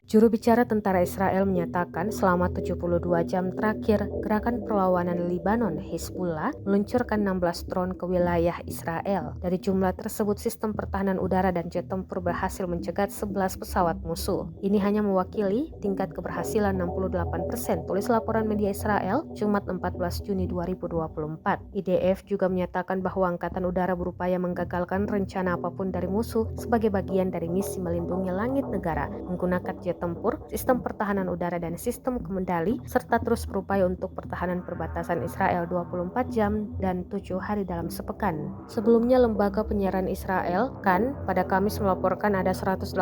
Juru bicara tentara Israel menyatakan selama 72 jam terakhir, gerakan perlawanan Lebanon Hizbullah meluncurkan 16 drone ke wilayah Israel. Dari jumlah tersebut, sistem pertahanan udara dan jet tempur berhasil mencegat 11 pesawat musuh. Ini hanya mewakili tingkat keberhasilan 68%, tulis laporan media Israel Jumat 14 Juni 2024. IDF juga menyatakan bahwa Angkatan Udara berupaya menggagalkan rencana apapun dari musuh sebagai bagian dari misi melindungi langit negara menggunakan jet tempur, sistem pertahanan udara dan sistem kendali, serta terus berupaya untuk pertahanan perbatasan Israel 24 jam dan 7 hari dalam sepekan. Sebelumnya, lembaga penyiaran Israel, KAN, pada Kamis melaporkan ada 182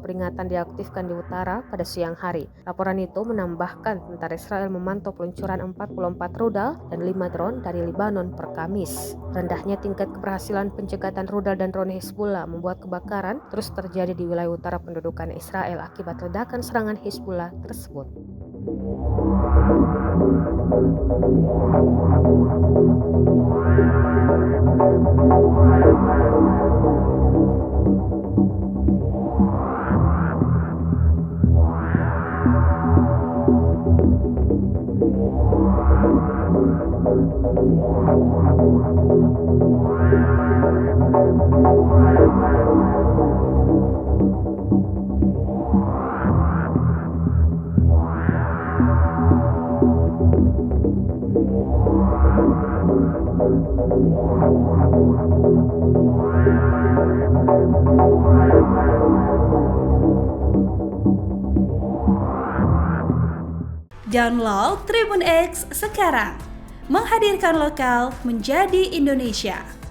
peringatan diaktifkan di utara pada siang hari. Laporan itu menambahkan tentara Israel memantau peluncuran 44 rudal dan 5 drone dari Lebanon per Kamis. Rendahnya tingkat keberhasilan pencegatan rudal dan drone Hizbullah membuat kebakaran terus terjadi di wilayah utara pendudukan Israel akibat ledakan serangan Hizbullah tersebut. Download Tribun X sekarang, menghadirkan lokal menjadi Indonesia.